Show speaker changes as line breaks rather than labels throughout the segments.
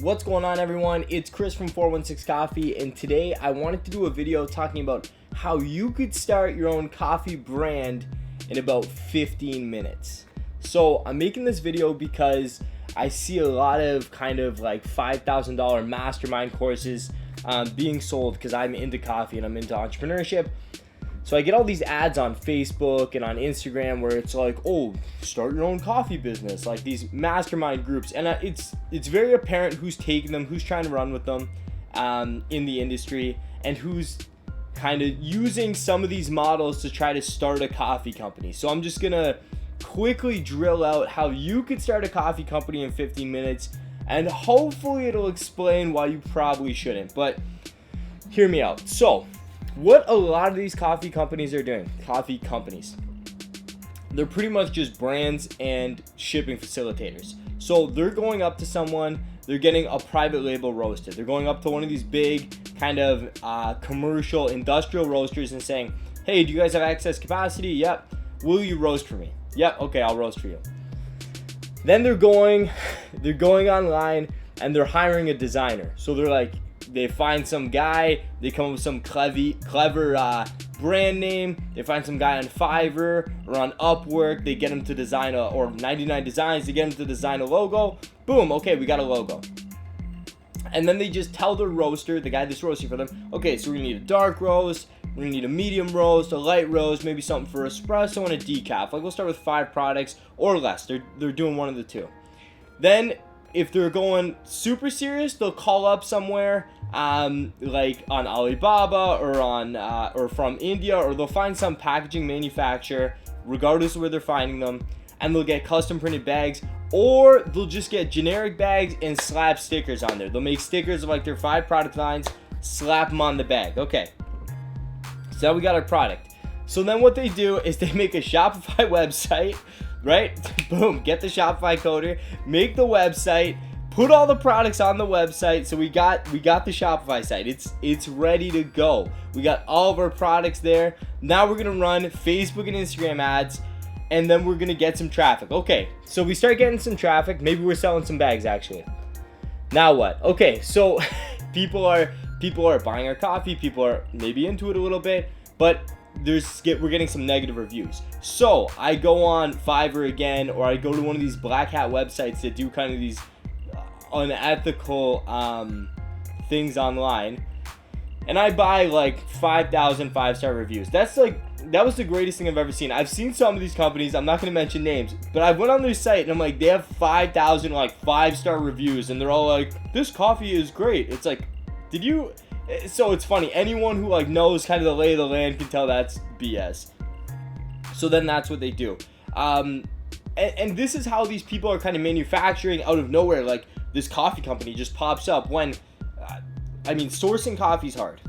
What's going on, everyone? It's Chris from 416 Coffee, and today I wanted to do a video talking about how you could start your own coffee brand in about 15 minutes. So I'm making this video because I see a lot of kind of like $5,000 mastermind courses being sold because I'm into coffee and I'm into entrepreneurship. So I get all these ads on Facebook and on Instagram where it's like, oh, start your own coffee business, like these mastermind groups. And it's very apparent who's taking them, who's trying to run with them in the industry, and who's kind of using some of these models to try to start a coffee company. So I'm just going to quickly drill out how you could start a coffee company in 15 minutes, and hopefully it'll explain why you probably shouldn't. But hear me out. So what a lot of these coffee companies are doing, they're pretty much just brands and shipping facilitators. So they're going up to someone, they're getting a private label roaster. They're going up to one of these big kind of commercial industrial roasters and saying, hey, do you guys have excess capacity? Yep. Will you roast for me? Yep. Okay, I'll roast for you. Then they're going online and they're hiring a designer. So they find some guy, they come up with some clever brand name, they find some guy on Fiverr or on Upwork, they get him to design or 99 Designs, they get him to design a logo, boom, okay, we got a logo. And then they just tell the roaster, the guy that's roasting for them, okay, so we're gonna need a dark roast, we're gonna need a medium roast, a light roast, maybe something for espresso and a decaf. Like, we'll start with 5 products or less. They're doing one of the two. Then if they're going super serious, they'll call up somewhere like on Alibaba or from India, or they'll find some packaging manufacturer, regardless of where they're finding them, and they'll get custom printed bags, or they'll just get generic bags and slap stickers on there. They'll make stickers of like their 5 product lines, slap them on the bag. Okay, so now we got our product. So then what they do is they make a Shopify website, right? Boom, get the Shopify coder, make the website, put all the products on the website. So we got the Shopify site. It's ready to go. We got all of our products there. Now we're gonna run Facebook and Instagram ads, and then we're gonna get some traffic. Okay, so we start getting some traffic. Maybe we're selling some bags actually. Now what? Okay, so people are buying our coffee. People are maybe into it a little bit, but we're getting some negative reviews. So I go on Fiverr again, or I go to one of these black hat websites that do kind of these unethical things online, and I buy like 5,000 5-star reviews. That was the greatest thing I've ever seen. I've seen some of these companies, I'm not going to mention names, but I went on their site and I'm like, they have 5,000 like 5-star reviews, and they're all like, this coffee is great. It's like, so it's funny, anyone who like knows kind of the lay of the land can tell that's BS. So then that's what they do. And this is how these people are kind of manufacturing out of nowhere. Like, this coffee company just pops up when, sourcing coffee's hard.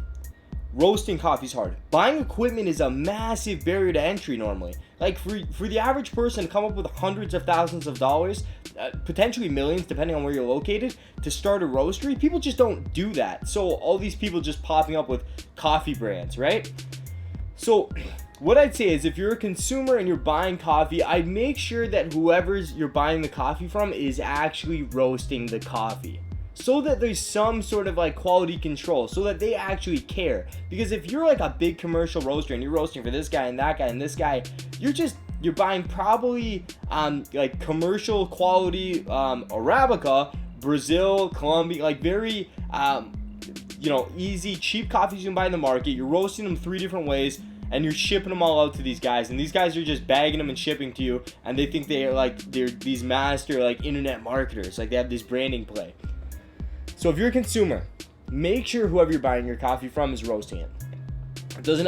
Roasting coffee's hard. Buying equipment is a massive barrier to entry normally. Like, for the average person to come up with hundreds of thousands of dollars, potentially millions depending on where you're located, to start a roastery, people just don't do that. So all these people just popping up with coffee brands, right? So what I'd say is, if you're a consumer and you're buying coffee, I'd make sure that whoever's you're buying the coffee from is actually roasting the coffee, so that there's some sort of like quality control, so that they actually care. Because if you're like a big commercial roaster and you're roasting for this guy and that guy and this guy, you're buying probably like commercial quality Arabica, Brazil, Colombia, like very easy, cheap coffees you can buy in the market. You're roasting them 3 different ways, and you're shipping them all out to these guys, and these guys are just bagging them and shipping to you, and they think they're these master like internet marketers, like they have this branding play. So if you're a consumer, make sure whoever you're buying your coffee from is roasting it.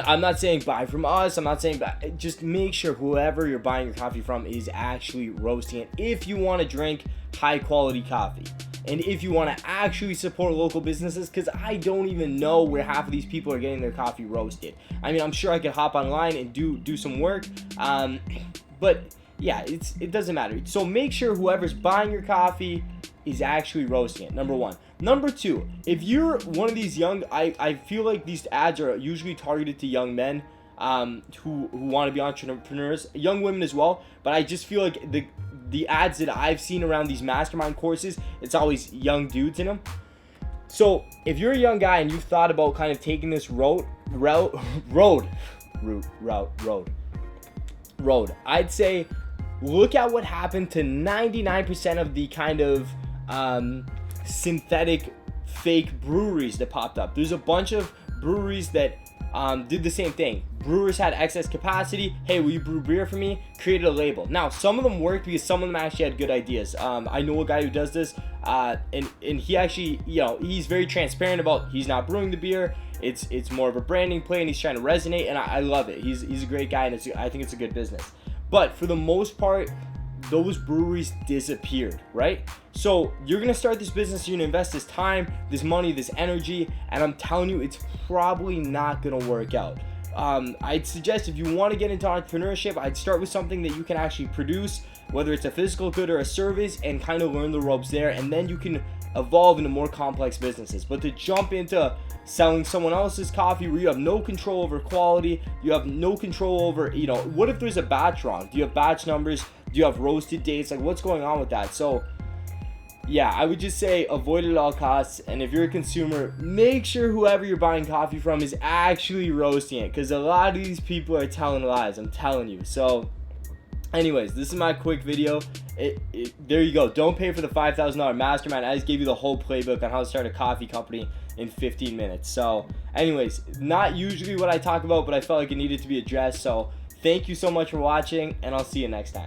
I'm not saying buy from us, I'm not saying just make sure whoever you're buying your coffee from is actually roasting it, if you want to drink high quality coffee. And if you want to actually support local businesses, because I don't even know where half of these people are getting their coffee roasted. I'm sure I could hop online and do some work, but yeah, it doesn't matter. So make sure whoever's buying your coffee is actually roasting it, number 1. Number 2, if you're one of these young, I feel like these ads are usually targeted to young men who want to be entrepreneurs, young women as well, but I just feel like the ads that I've seen around these mastermind courses, it's always young dudes in them. So if you're a young guy and you've thought about kind of taking this road, I'd say look at what happened to 99% of the kind of synthetic fake breweries that popped up. There's a bunch of breweries that did the same thing. Brewers had excess capacity. Hey, will you brew beer for me? Created a label. Now, some of them worked because some of them actually had good ideas. I know a guy who does this, and he actually, he's very transparent about he's not brewing the beer. It's more of a branding play, and he's trying to resonate, and I love it. He's a great guy, and I think it's a good business. But for the most part, those breweries disappeared, right? So you're gonna start this business, you're gonna invest this time, this money, this energy, and I'm telling you, it's probably not gonna work out. I'd suggest if you want to get into entrepreneurship, I'd start with something that you can actually produce, whether it's a physical good or a service, and kind of learn the ropes there, and then you can evolve into more complex businesses. But to jump into selling someone else's coffee where you have no control over quality, you have no control over, what if there's a batch wrong? Do you have batch numbers? Do you have roasted dates? Like, what's going on with that? So yeah, I would just say avoid it at all costs. And if you're a consumer, make sure whoever you're buying coffee from is actually roasting it, because a lot of these people are telling lies, I'm telling you. So anyways, this is my quick video. There you go. Don't pay for the $5,000 mastermind. I just gave you the whole playbook on how to start a coffee company in 15 minutes. So anyways, not usually what I talk about, but I felt like it needed to be addressed. So thank you so much for watching, and I'll see you next time.